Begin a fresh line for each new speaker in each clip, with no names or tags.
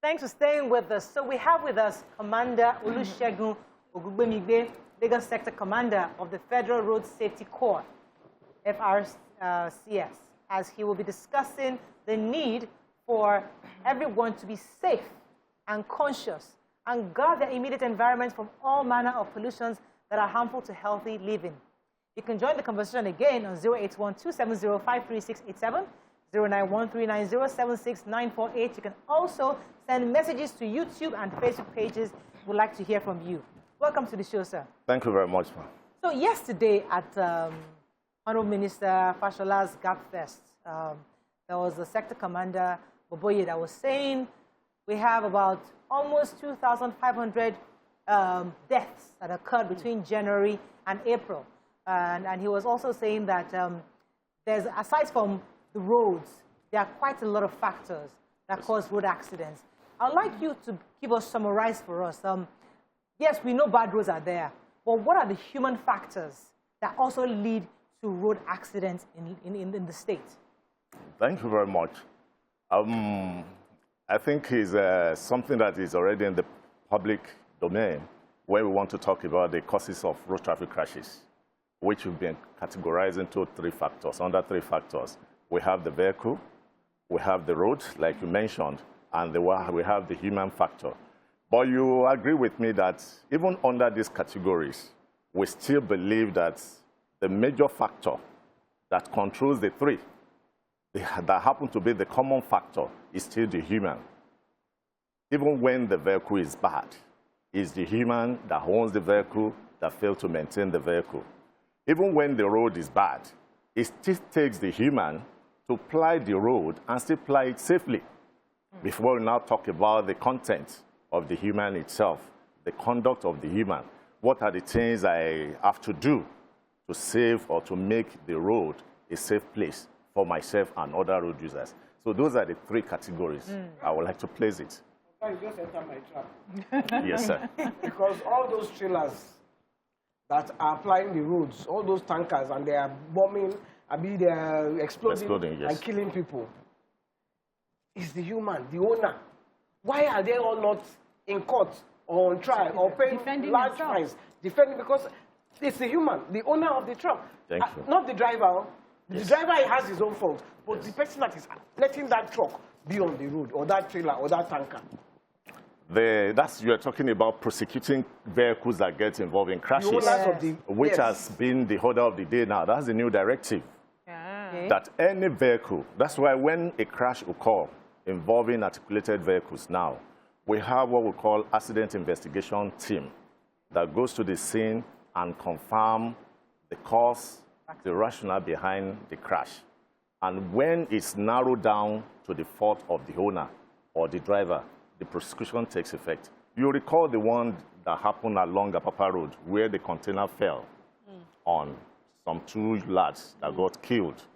Thanks for staying with us. So we have with us Commander Olusegun Ogungbemide, Lagos Sector Commander of the Federal Road Safety Corps, FRCS, as he will be discussing the need for everyone to be safe and conscious and guard their immediate environment from all manner of pollutions that are harmful to healthy living. You can join the conversation again on 081-270-53687, 091-390-76948. You can also send messages to YouTube and Facebook pages. We'd like to hear from you. Welcome to the show, sir.
Thank you very much, ma'am.
So yesterday at Honorable Minister Fashola's Gap Fest, there was a sector commander, Boboye, that was saying we have about almost 2,500 deaths that occurred between January and April. And he was also saying that there's, aside from the roads, there are quite a lot of factors that cause road accidents. I'd like you to give us, summarize for us. Yes, we know bad roads are there, but what are the human factors that also lead to road accidents in the state?
Thank you very much. I think it's something that is already in the public domain where we want to talk about the causes of road traffic crashes, which we've been categorized into three factors. Under three factors, we have the vehicle, we have the road, like you mentioned, and we have the human factor. But you agree with me that even under these categories, we still believe that the major factor that controls the three, that happen to be the common factor, is still the human. Even when the vehicle is bad, it's the human that owns the vehicle that failed to maintain the vehicle. Even when the road is bad, it still takes the human to ply the road and still ply it safely. Before we now talk about the content of the human itself, the conduct of the human, what are the things I have to do to save or to make the road a safe place for myself and other road users? So those are the three categories I would like to place it.
You just enter my trap.
Yes, sir.
Because all those trailers that are applying the roads, all those tankers, and they are bombing, they are exploding
yes,
and killing people, is the human, the owner. Why are they all not in court or on trial or paying large fines? Defending, because it's the human, the owner of the truck.
Thank you.
Not the driver.
Yes.
The driver has his own fault, but the person that is letting that truck be on the road, or that trailer, or that tanker.
You are talking about prosecuting vehicles that get involved in crashes, which has been the order of the day now. That's the new directive. That any vehicle, that's why when a crash occurs involving articulated vehicles now, we have what we call accident investigation team that goes to the scene and confirm the cause, the rationale behind the crash. And when it's narrowed down to the fault of the owner or the driver, the prosecution takes effect. You recall the one that happened along Apapa Road where the container fell on some two lads that got killed.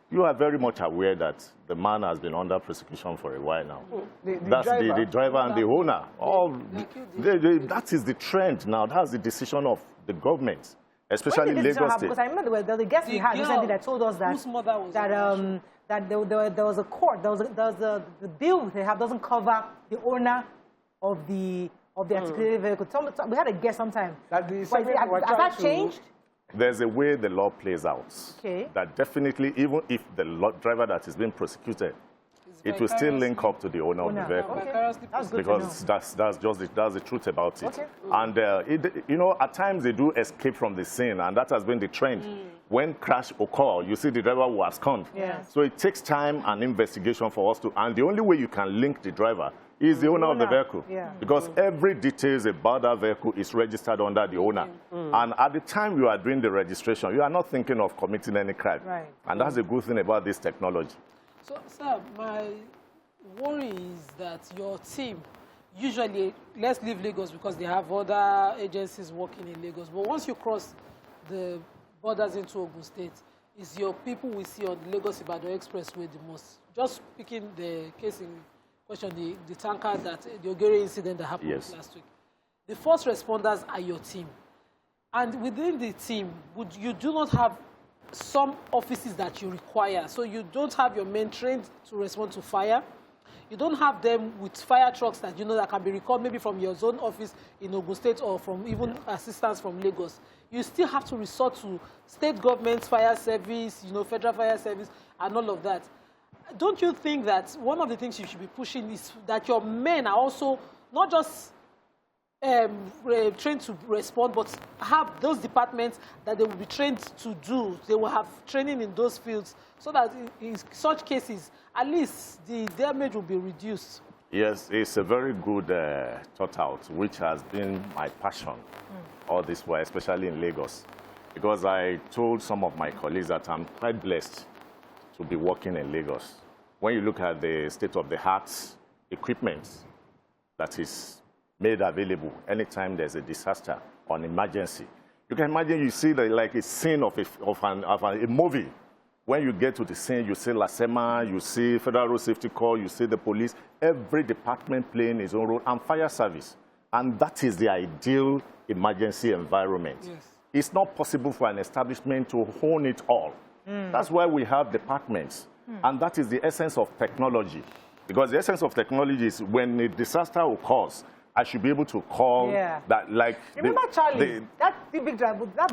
You are very much aware that the man has been under prosecution for a while now. That's the driver and the owner. That is the trend now. That's the decision of the government, especially Lagos State.
Because I remember the guest we had recently that told us that there was a court, there was the bill they have doesn't cover the owner of the articulated vehicle. We had a guest sometime. Has that changed?
There's a way the law plays out.
Okay.
That definitely, even if the driver that is being prosecuted, it will still link up to the owner of the vehicle.
Okay. That's good
because that's the truth about it.
Okay.
And you know, at times they do escape from the scene, and that has been the trend. When crash occurs, you see the driver will abscond.
Yes.
So it takes time and investigation for us to, and the only way you can link the driver is the owner of the vehicle.
Yeah.
Because every details about that vehicle is registered under the owner. And at the time you are doing the registration, you are not thinking of committing any crime.
Right.
And that's the good thing about this technology.
So, sir, my worry is that your team, usually, let's leave Lagos because they have other agencies working in Lagos, but once you cross the borders into Ogun State, is your people we see on the Lagos-Ibadan Expressway the most? Just picking the case in question, the tanker, the Ogere incident that happened last week. The first responders are your team. And within the team, you do not have some offices that you require. So you don't have your men trained to respond to fire. You don't have them with fire trucks that you know that can be recalled maybe from your zone office in Ogun State or from even assistance from Lagos. You still have to resort to state government's fire service, you know, federal fire service, and all of that. Don't you think that one of the things you should be pushing is that your men are also not just trained to respond, but have those departments that they will be trained to do. They will have training in those fields so that in such cases, at least the damage will be reduced.
Yes, it's a very good thought out, which has been my passion all this while, especially in Lagos. Because I told some of my colleagues that I'm quite blessed to be working in Lagos. When you look at the state-of-the-art equipment that is made available anytime there's a disaster or an emergency. You can imagine you see like a scene of a movie. When you get to the scene, you see LASEMA, you see Federal Road Safety Corps, you see the police, every department playing its own role, and fire service. And that is the ideal emergency environment. Yes. It's not possible for an establishment to own it all. That's why we have departments. And that is the essence of technology. Because the essence of technology is when a disaster occurs, I should be able to call that, like...
Remember Charlie? That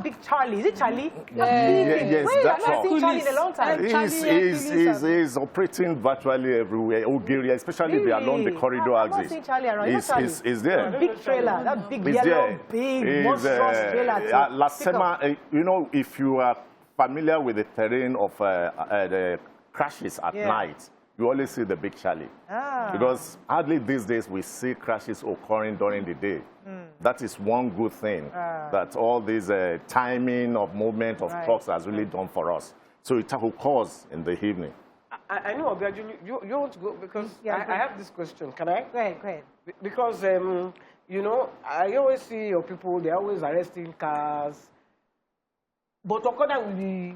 big Charlie. Is it Charlie?
Yes, that's all.
I've seen Charlie in a long time.
He's operating virtually everywhere, especially really? Along the corridor axis.
I've not seen Charlie around.
He's there.
The big trailer, that big yellow, big, monstrous trailer.
LASEMA, you know, if you are familiar with the terrain of the crashes at night, you always see the big Charlie. Because hardly these days we see crashes occurring during the day. That is one good thing that all this timing of movement of trucks has really done for us. So it occurs in the evening.
I know, Obiajulu, you want to go because I have this question. Can I?
Go ahead.
Because, you know, I always see your people, they're always arresting cars. But Okada will be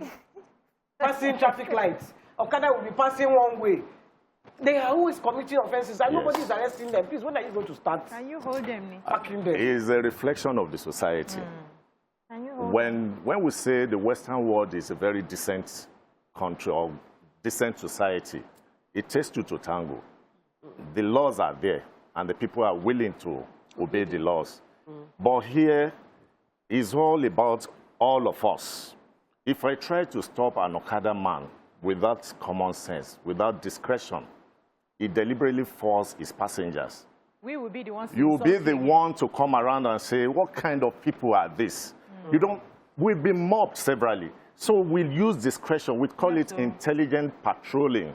passing traffic lights. Okada will be passing one way. They are always committing offenses and nobody is arresting them. Please, when are you going to start?
Can you hold them?
It is a reflection of the society.
Can you hold
when we say the Western world is a very decent country or decent society, it takes two to tango. The laws are there and the people are willing to obey the laws. But here is all about all of us. If I try to stop an Okada man without common sense, without discretion, he deliberately forces his passengers.
We will be the ones.
You will be the one to come around and say, what kind of people are this? You don't, we've been mobbed severally. So we'll use discretion. We call it intelligent patrolling.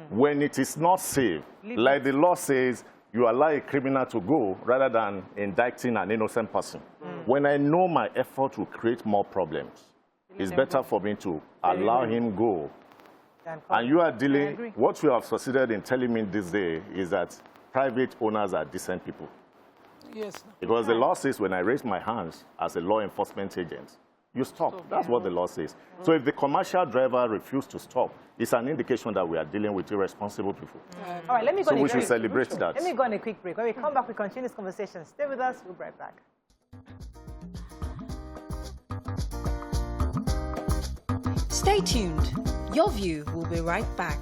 When it is not safe, like the law says, you allow a criminal to go rather than indicting an innocent person. When I know my effort will create more problems, it's better for me to allow him go. And you are dealing, what you have succeeded in telling me this day is that private owners are decent people.
Yes.
Because the law says when I raise my hands as a law enforcement agent, you stop. That's what the law says. So if the commercial driver refuses to stop, it's an indication that we are dealing with irresponsible people.
All right, let me go.
So we should celebrate that.
Let me go on a quick break. When we come back, we continue this conversation. Stay with us. We'll be right back.
Stay tuned. Your View will be right back.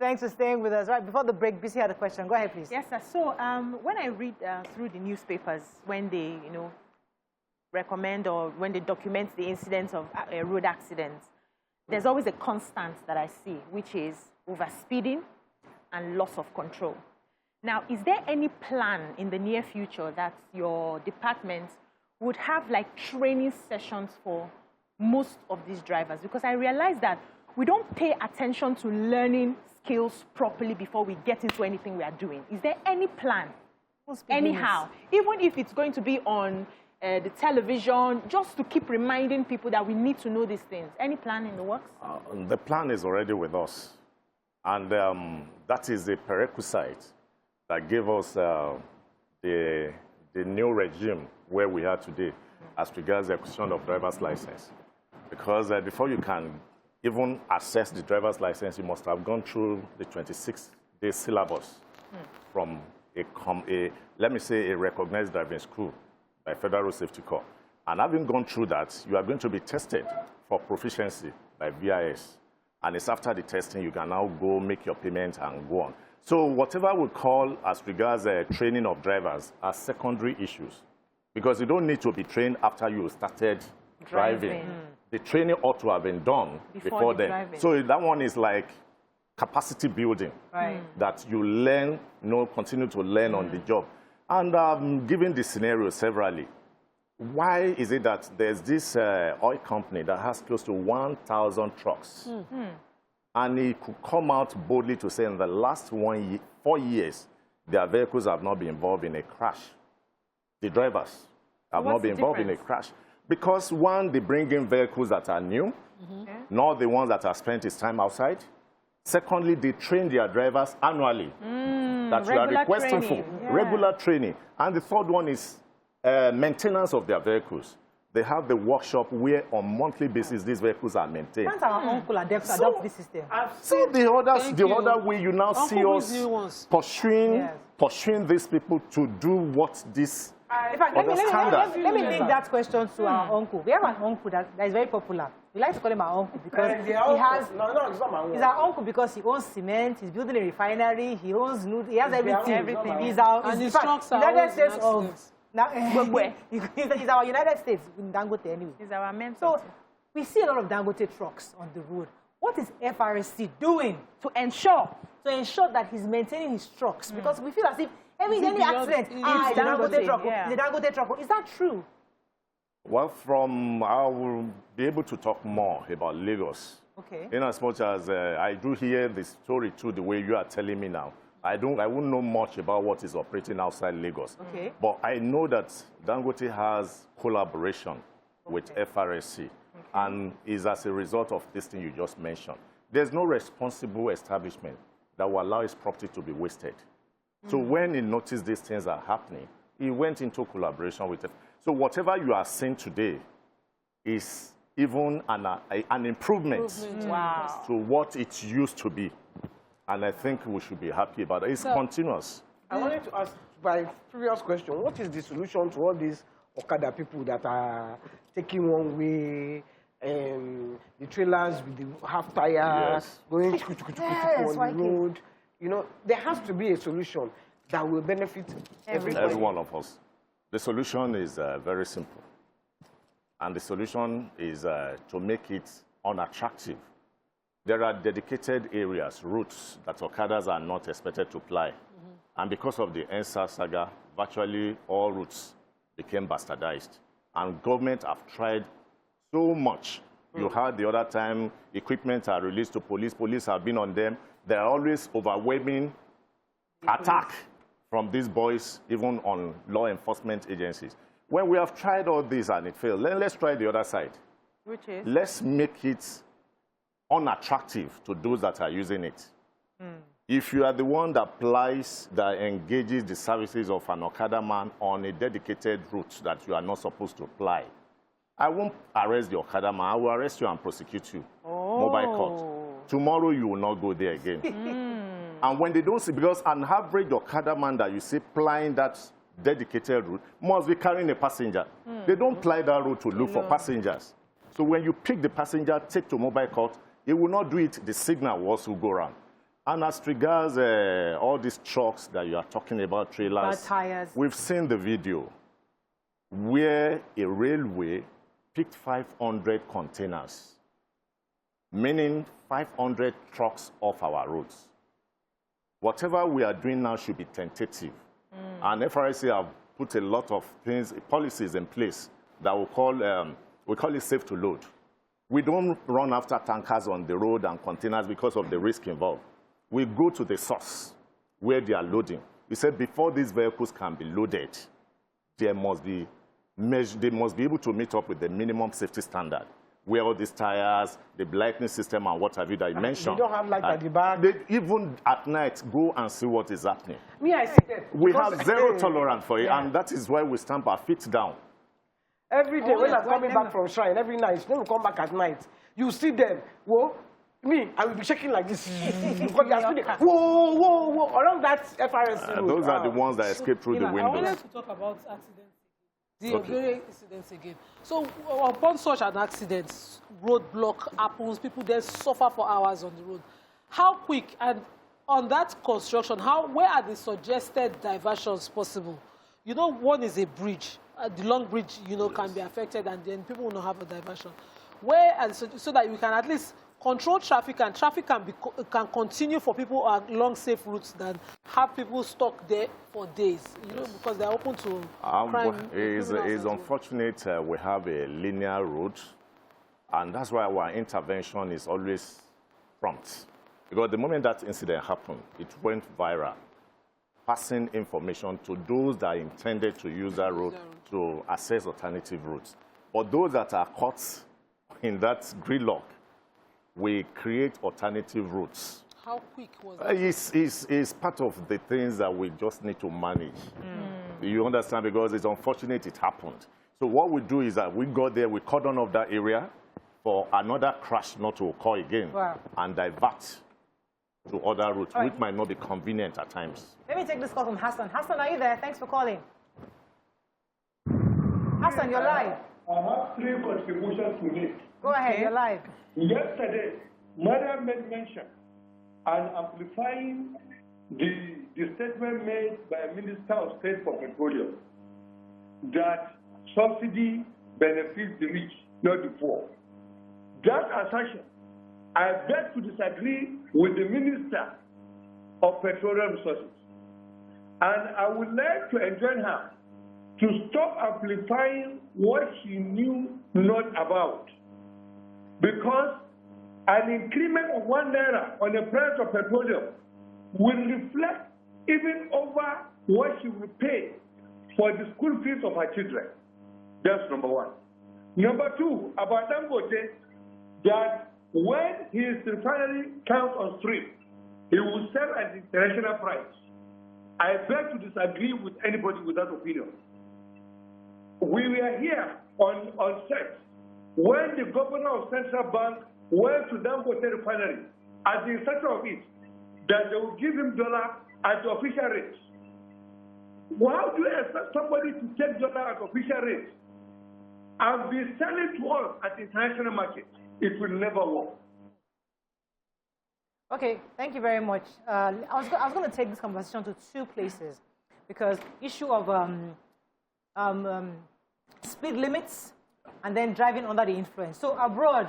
Thanks for staying with us. Right, before the break, BC had a question. Go ahead, please.
Yes, sir. So when I read through the newspapers, when they, recommend or when they document the incidents of road accidents, there's always a constant that I see, which is overspeeding and loss of control. Now, is there any plan in the near future that your department would have like training sessions for most of these drivers? Because I realize that we don't pay attention to learning skills properly before we get into anything we are doing. Is there any plan? Anyhow, even if it's going to be on the television, just to keep reminding people that we need to know these things. Any plan in the works?
The plan is already with us. And that is the prerequisite that gave us the new regime where we are today as regards the acquisition of driver's license. Because before you can even assess the driver's license, you must have gone through the 26-day syllabus from let me say, a recognized driving school by Federal Road Safety Corps. And having gone through that, you are going to be tested for proficiency by VIS. And it's after the testing you can now go make your payment and go on. So whatever we call as regards training of drivers are secondary issues. Because you don't need to be trained after you started driving. The training ought to have been done before then. Driving. So that one is like capacity building. Right. That you learn, continue to learn on the job. And given the scenario severally, why is it that there's this oil company that has close to 1,000 trucks? And he could come out boldly to say in the last 4 years, their vehicles have not been involved in a crash. The drivers have not been involved in a crash. Because one, they bring in vehicles that are new, not the ones that have spent his time outside. Secondly, they train their drivers annually that you are requesting for. Regular training. And the third one is maintenance of their vehicles. They have the workshop where on monthly basis these vehicles are maintained.
Can't our uncle adopt this system?
So the other way you now see us pursuing these people to do what this
let me link that question to our uncle. We have an uncle that is very popular. We like to call him our uncle because
it's not my uncle.
He's our uncle because he owns cement, he's building a refinery, he owns he has everything. He's our United States of he's our United States in Dangote anyway.
He's our mentor.
So we see a lot of Dangote trucks on the road. What is FRSC doing to ensure that he's maintaining his trucks? Because we feel as if any accident is the Dangote truck. The Dangote truck. Is that true?
Well, I will be able to talk more about Lagos. Okay. In as much as I do hear the story too, the way you are telling me now. I wouldn't know much about what is operating outside Lagos. Okay. But I know that Dangote has collaboration with FRSC and is as a result of this thing you just mentioned. There's no responsible establishment that will allow his property to be wasted. So when he noticed these things are happening, he went into collaboration with them. So whatever you are seeing today is even an improvement to what it used to be. And I think we should be happy about it. It's continuous.
I wanted to ask my previous question, what is the solution to all these Okada people that are taking one way, the trailers with the half tire, going on the road? There has to be a solution that will benefit everybody.
Every one of us. The solution is very simple. And the solution is to make it unattractive. There are dedicated areas, routes, that Okadas are not expected to ply. And because of the NSA saga, virtually all routes became bastardized. And government have tried so much. You heard the other time, equipment are released to police. Police have been on them. There are always overwhelming attack from these boys, even on law enforcement agencies. When we have tried all this and it failed, let's try the other side.
Which is?
Let's make it unattractive to those that are using it. If you are the one that engages the services of an Okada man on a dedicated route that you are not supposed to ply, I won't arrest the Okada man. I will arrest you and prosecute you. Mobile court. Tomorrow you will not go there again. And when they don't see, because an average Okada man that you see plying that dedicated route must be carrying a passenger. They don't ply that route to look for passengers. So when you pick the passenger, take to mobile court, it will not do it, the signal will also go around. And as regards all these trucks that you are talking about, trailers,
tires.
We've seen the video where a railway picked 500 containers, meaning 500 trucks off our roads. Whatever we are doing now should be tentative. And FRSC have put a lot of policies in place that we call it safe to load. We don't run after tankers on the road and containers because of the risk involved. We go to the source where they are loading. We said before these vehicles can be loaded, they must be able to meet up with the minimum safety standard. Where all these tires, the lightning system, and what have you that you mentioned.
They don't have light at the back.
Even at night, go and see what is happening.
I see that.
We have zero tolerance for it, and that is why we stamp our feet down.
Every day, when I'm coming back from shrine, every night, when we come back at night, you see them. Whoa, I will be shaking like this. Because they are speeding. Whoa, around that FRSC road.
Those are the ones that escape through the windows.
I wanted to talk about accidents. The Ogbere incidents again. So upon such an accident, roadblock happens, people then suffer for hours on the road. How quick, and on that construction, where are the suggested diversions possible? You know, one is a bridge. The long bridge, you know, can be affected, and then people will not have a diversion. Where, and so that you can at least control traffic, and traffic can continue for people on long, safe routes than have people stuck there for days, you know, because they're open to crime.
It's unfortunate we have a linear route, and that's why our intervention is always prompt. Because the moment that incident happened, it went viral, passing information to those that are intended to use that route to access alternative routes. But those that are caught in that gridlock, we create alternative routes.
How quick was that?
It's part of the things that we just need to manage. You understand? Because it's unfortunate it happened. So what we do is that we go there, we cordon off that area for another crash not to occur again, and divert to other routes, which might not be convenient at times.
Let me take this call from Hassan. Hassan, are you there? Thanks for calling. Hassan, you're live.
I have 3 contributions to make.
Go ahead, you're live.
Yesterday, Madam made mention and amplifying the statement made by Minister of State for Petroleum that subsidy benefits the rich, not the poor. That assertion, I beg to disagree with the Minister of Petroleum Resources. And I would like to enjoin her to stop amplifying what she knew not about. Because an increment of ₦1 on the price of petroleum will reflect even over what she will pay for the school fees of her children. That's number one. Number two, about Dangote, that when his refinery comes on stream, he will sell at the international price. I beg to disagree with anybody with that opinion. We were here on set when the governor of Central Bank went to Dangote refinery at the center of it, that they will give him dollar at the official rate. How do you expect somebody to take dollar at official rate and be selling to us at the international market? It will never work.
Okay, thank you very much. I was going to take this conversation to 2 places, because issue of speed limits and then driving under the influence. So abroad,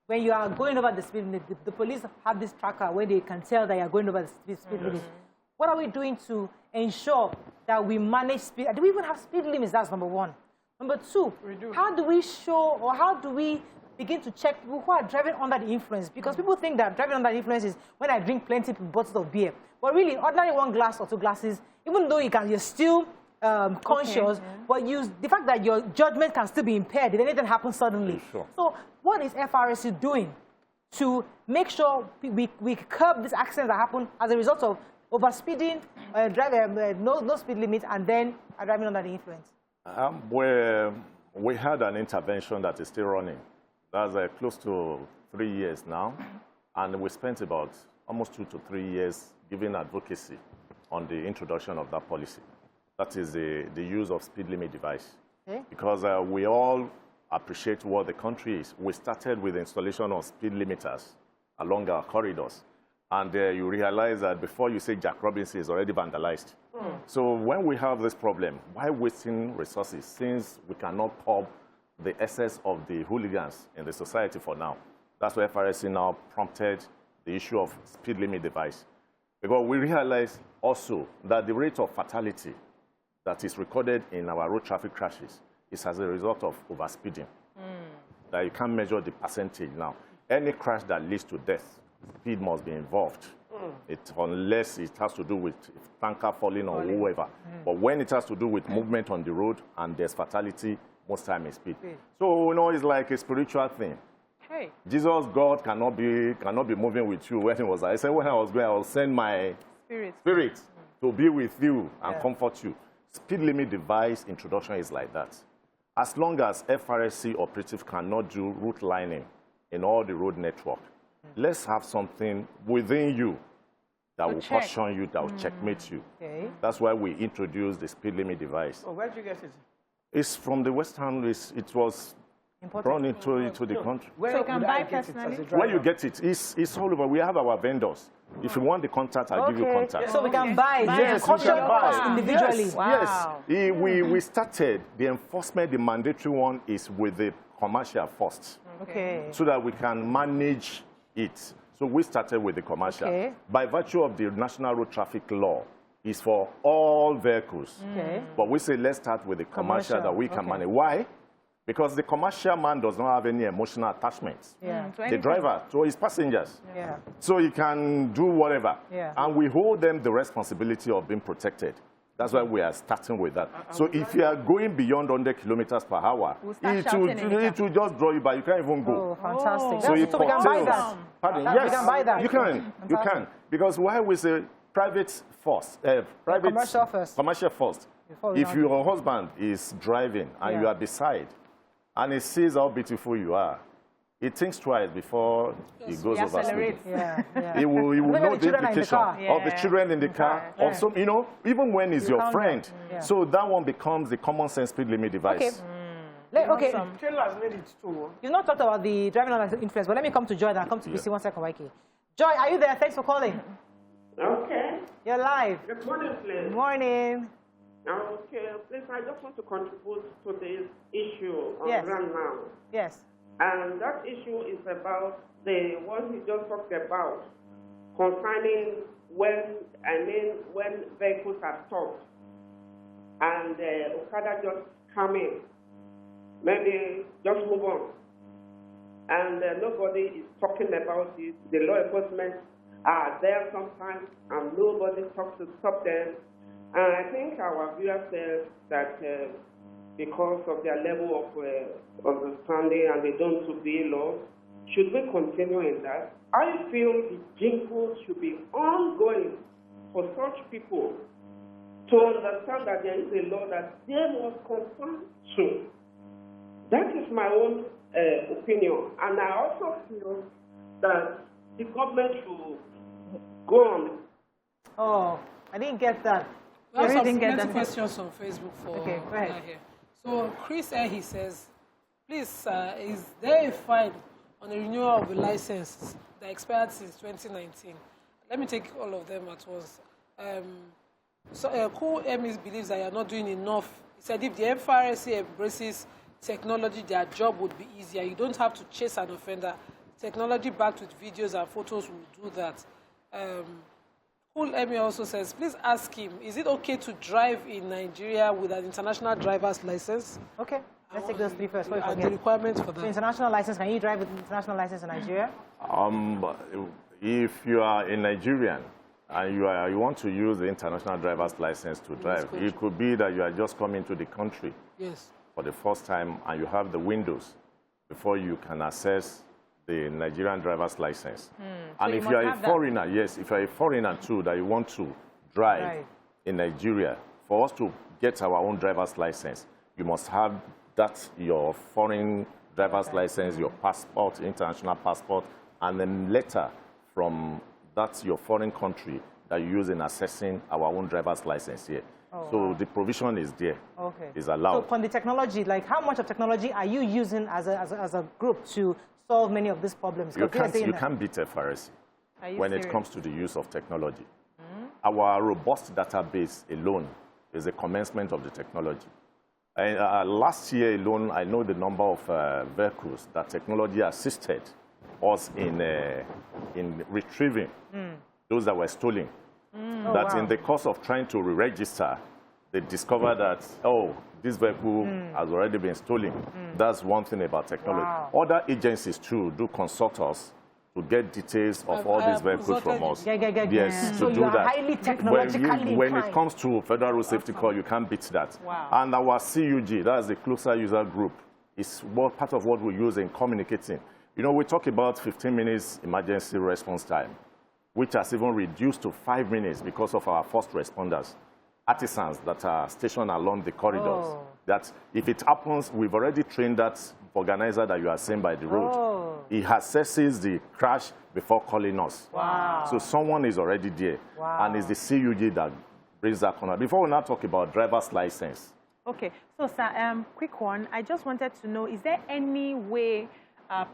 when you are going over the speed limit, the police have this tracker where they can tell that you are going over the speed limit. What are we doing to ensure that we manage speed? Do we even have speed limits? That's number one. Number two, how do we show, or how do we begin to check people who are driving under the influence? Because people think that driving under the influence is when I drink plenty bottles of beer. But really, ordinary 1 glass or 2 glasses, even though you're still conscious, but the fact that your judgment can still be impaired if anything happens suddenly. Sure. So what is FRSC doing to make sure we curb these accidents that happen as a result of overspeeding, no speed limit, and then driving under the influence? We had an intervention that is still running. That's close to 3 years now, and we spent about almost 2 to 3 years giving advocacy on the introduction of that policy. That is the use of speed limit device. Okay. Because we all appreciate what the country is. We started with the installation of speed limiters along our corridors. And you realize that before you say Jack Robinson is already vandalized. So when we have this problem, why wasting resources since we cannot curb the excess of the hooligans in the society for now? That's why FRSC now prompted the issue of speed limit device. Because we realize also that the rate of fatality that is recorded in our road traffic crashes is as a result of overspeeding. That you can't measure the percentage now. Any crash that leads to death, speed must be involved. Unless it has to do with tanker falling or whoever. But when it has to do with movement on the road and there's fatality, most time is speed. So, you know, it's like a spiritual thing. Hey. Jesus, God, cannot be moving with you when he was. I said, when I was going, I will send my spirit to be with you and comfort you. Speed limit device introduction is like that. As long as FRSC operatives cannot do route lining in all the road network, let's have something within you that will caution you, that will checkmate you. Okay. That's why we introduced the speed limit device.
Oh, where did you get it?
It's from the Western. It was brought into the country.
Where
So you can
would
buy
I get it as a
personally?
driver?
Where you get it, it's all over. We have our vendors. If you want the contact, I'll give you contact.
So we can buy it.
Yes,
We can
you can
contact
buy.
us individually.
Yes,
Wow.
yes. We started the enforcement, the mandatory one is with the commercial first,
Okay.
so that we can manage it. So we started with the commercial.
Okay.
By virtue of the National Road Traffic Law, it's for all vehicles.
Okay.
But we say let's start with the commercial that we can
Okay.
manage. Why? Because the commercial man does not have any emotional attachments.
Yeah.
The driver to his passengers.
Yeah.
So he can do whatever.
Yeah.
And we hold them the responsibility of being protected. That's why we are starting with that. So if you are going beyond 100 kilometers per hour,
We'll start
it
shouting
will
in the car.
just draw you back. You can't even go.
Oh, fantastic.
So
That's-
it
so we can buy
curtails.
that.
Pardon?
That-
Yes,
we can buy that.
You can. You
Fantastic.
can. Because why we say private first, private
commercial first.
Commercial first.
Before we
If
now
your husband is driving and
Yeah.
you are beside, and he sees how beautiful you are, he thinks twice before he goes over speed.
Yeah. Yeah.
He will
Look at
know
the
the
children in the
implication
car.
of the
Yeah.
children in the car,
Yeah.
of some, even when he's your
calm
friend.
down. Yeah.
So that one becomes the common sense speed limit device.
Okay. Okay.
Trailers need it too.
You've not talked about the driving under influence, but let me come to Joy and I'll come to
Yeah.
BC 1 second, Waiki. Joy, are you there? Thanks for calling.
Okay.
You're live.
Good morning, please.
Good morning.
Okay, please, I just want to contribute to this issue on
Yes.
ground now.
Yes.
And that issue is about the one he just talked about concerning when vehicles are stopped and Okada just come in, maybe just move on. And nobody is talking about it. The law enforcement are there sometimes and nobody talks to stop them. And I think our viewers said that because of their level of understanding and they don't obey laws, should we continue in that? I feel the jingle should be ongoing for such people to understand that there is a law that they must conform to. That is my own opinion. And I also feel that the government should go on.
Oh, I didn't get that.
We have some
didn't get
plenty
that.
questions on Facebook for
Okay, go ahead.
here. So Chris he says, please, is there a fine on the renewal of the license that expired since 2019? Let me take all of them at once. Cool Emis believes that you're not doing enough. He said if the FRSC embraces technology, their job would be easier. You don't have to chase an offender. Technology backed with videos and photos will do that. Cool Emi also says, please ask him, is it okay to drive in Nigeria with an international driver's license?
Okay. Let's take those three first. before we
And the
forget.
requirements for
So
that.
international license, can you drive with international license in Nigeria?
If you are a Nigerian and you want to use the international driver's license to drive,
good.
it could be that you are just coming to the country
Yes.
for the first time and you have the windows before you can access the Nigerian driver's license. And
you
if
must
you are a
have that.
foreigner, yes, if you are a foreigner too, that you want to drive
Right.
in Nigeria, for us to get our own driver's license, you must have that, your foreign driver's license, your passport, international passport, and then letter from that your foreign country that you use in assessing our own driver's license here. So the provision is there.
Okay.
Is allowed.
So on the technology, like how much of technology are you using as a group to solve many of these problems?
You
'Cause we are saying
can't
that-
beat FRSC
Are you
when it
serious?
comes to the use of technology. Our robust database alone is a commencement of the technology. And, last year alone, I know the number of vehicles that technology assisted us in retrieving those that were stolen. That
wow.
in the course of trying to re-register, they discovered that, oh, this vehicle has already been stolen. That's one thing about technology.
Wow.
Other agencies too do consult us to get details of all
I
these vehicles from
consulted
us.
Yeah.
Yes,
So
to
you
do
are
that.
highly technologically
when it
inclined.
comes to Federal Road Safety Corps, you can't beat that.
Wow.
And our CUG, that's the closer user group, is part of what we use in communicating. You know, we talk about 15 minutes emergency response time, which has even reduced to 5 minutes because of our first responders, artisans that are stationed along the corridors.
Oh.
That if it happens, we've already trained that organizer that you are seeing by the road.
Oh.
He assesses the crash before calling us.
Wow.
So someone is already there.
Wow.
And it's the CUG that brings that corner. Before we now talk about driver's license,
Okay, so sir, quick one. I just wanted to know, is there any way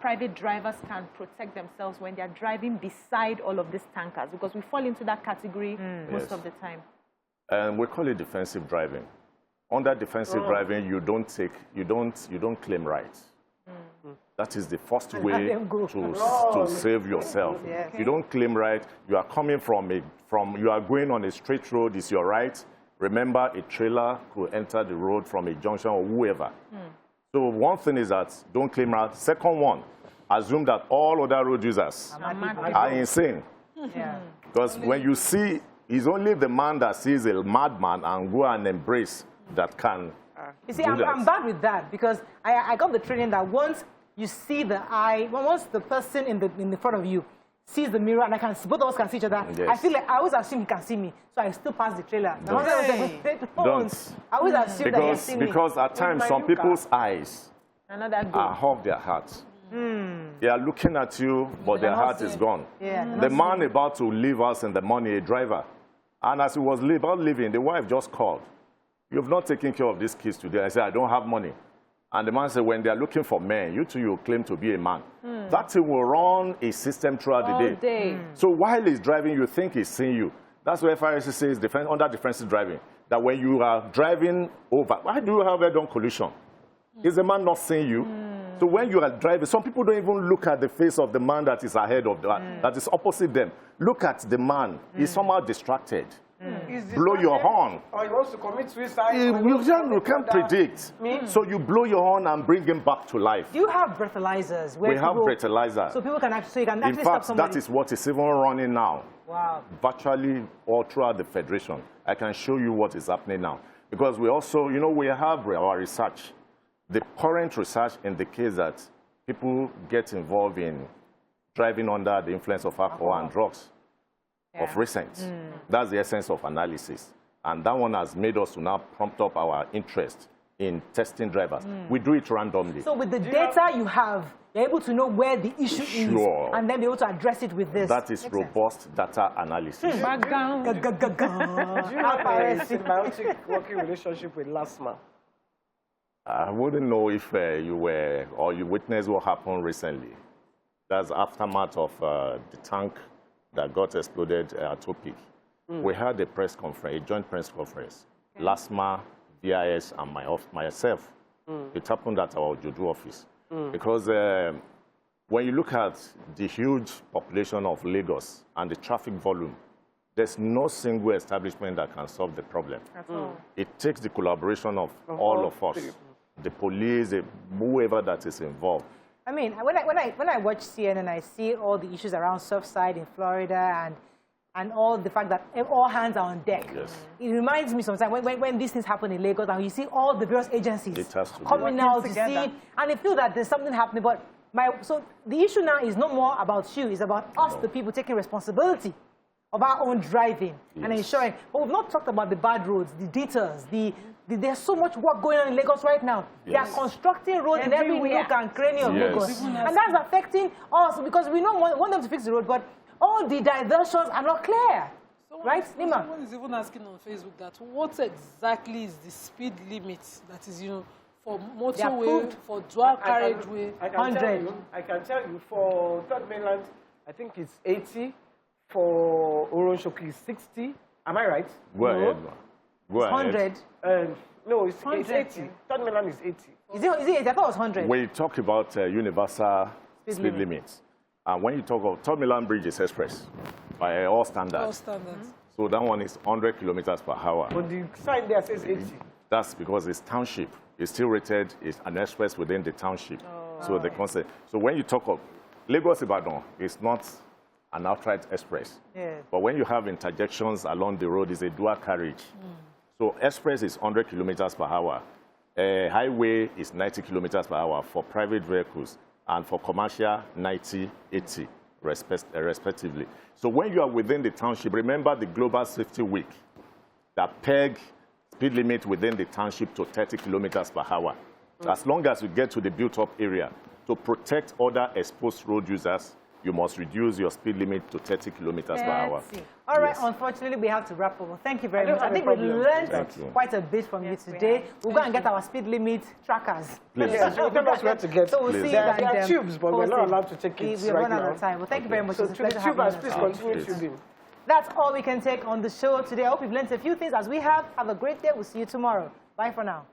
private drivers can protect themselves when they're driving beside all of these tankers? Because we fall into that category most of the time.
And we call it defensive driving. Under defensive driving, you don't claim rights. That is the first way to save yourself.
Yeah.
You don't claim right. You are coming you are going on a straight road. It's your right. Remember, a trailer could enter the road from a junction or whoever. So one thing is that don't claim right. Second one, assume that all other road users are insane.
Yeah.
Because when you see, it's only the man that sees a madman and go and embrace that can.
You see, I'm bad with that because I got the training that once you see the eye, once the person in the front of you sees the mirror and both of us can see each other,
yes.
I feel like I always assume he can see me, so I still pass the trailer.
Don't.
I always assume that he sees me.
Because at times some people's eyes are off their hearts. They are looking at you, but their heart is gone.
Yeah,
the man about to leave us in the morning, a driver, and as he was about leaving, the wife just called. You've not taken care of these kids today. I said, I don't have money. And the man said, when they are looking for men, you too, you claim to be a man. That thing will run a system throughout the day. So while he's driving, you think he's seeing you. That's why FRSC says under defensive driving, that when you are driving over, why do you have head-on collision? Is the man not seeing you? So when you are driving, some people don't even look at the face of the man that is ahead of them, that is opposite them. Look at the man. He's somehow distracted. Blow your horn.
Or he wants to commit suicide.
You can't predict. So you blow your horn and bring him back to life.
Do you have breathalyzers?
We have breathalyzers.
So people can actually,
In fact, that is what is even running now.
Wow.
Virtually all throughout the Federation. I can show you what is happening now. Because we also, we have our research. The current research indicates that people get involved in driving under the influence of alcohol and drugs. Of recent. That's the essence of analysis. And that one has made us to now prompt up our interest in testing drivers. We do it randomly.
So with the data you have, you're able to know where the issue is and then be able to address it with this.
That is robust data analysis.
Do you have a symbiotic working relationship with LASMA?
I wouldn't know if you were or you witnessed what happened recently. That's aftermath of the tank that got exploded at Topic. We had a press conference, a joint press conference. LASMA, VIS, and myself. It happened at our Juju office. Because when you look at the huge population of Lagos and the traffic volume, there's no single establishment that can solve the problem. It takes the collaboration of all of us, the police, whoever that is involved.
I mean, when I watch CNN, I see all the issues around Surfside in Florida and all the fact that all hands are on deck.
Yes.
It reminds me sometimes when these things happen in Lagos and you see all the various agencies coming out to see it, and they feel that there's something happening. But so the issue now is no more about you, it's about us, the people, taking responsibility of our own driving and ensuring. But we've not talked about the bad roads, the detours, there's so much work going on in Lagos right now. They are constructing roads in every nook and cranny of Lagos. And that's affecting us because we don't want them to fix the road, but all the diversions are not clear. Right, Nima?
Someone is even asking on Facebook that what exactly is the speed limit that is, for motorway, for dual carriageway?
I can tell you, for Third Mainland, I think it's 80. For Oronshoki, it's 60. Am I right?
Go ahead. Go
ahead.
100. No, it's 80. Third Mainland is 80.
Is it 80? I thought it was 100.
When you talk about universal speed limits, and when you talk of Third Mainland Bridge is express by all standards.
All standards.
So that one is 100 kilometers per hour.
But the sign there says 80.
That's because it's township. It's still rated, it's an express within the township. So the concept. So when you talk of Lagos-Ibadan, it's not an outright express. But when you have interjections along the road, it's a dual carriage. So express is 100 kilometers per hour. Highway is 90 kilometers per hour for private vehicles, and for commercial, 90, 80, respectively. So when you are within the township, remember the Global Safety Week that peg speed limit within the township to 30 kilometers per hour. As long as you get to the built-up area, to protect other exposed road users you must reduce your speed limit to 30 kilometers per hour.
All right,
Yes.
unfortunately, we have to wrap up. Well, thank you very much. I
have a
think we
problem.
learned
Thank you.
quite a bit from you today. We'll go and get our speed limit trackers.
Please.
Yes, you tell us where to get.
So we'll
Please.
see
There
you
are
and
tubes, but we're not
post it.
allowed to take it
We're
right
running out
now.
of time. Well, thank you very much.
So
It's a
to the
pleasure having
tubers,
you
please
on.
continue
Please.
tubing.
That's all we can take on the show today. I hope you've learned a few things as we have. Have a great day. We'll see you tomorrow. Bye for now.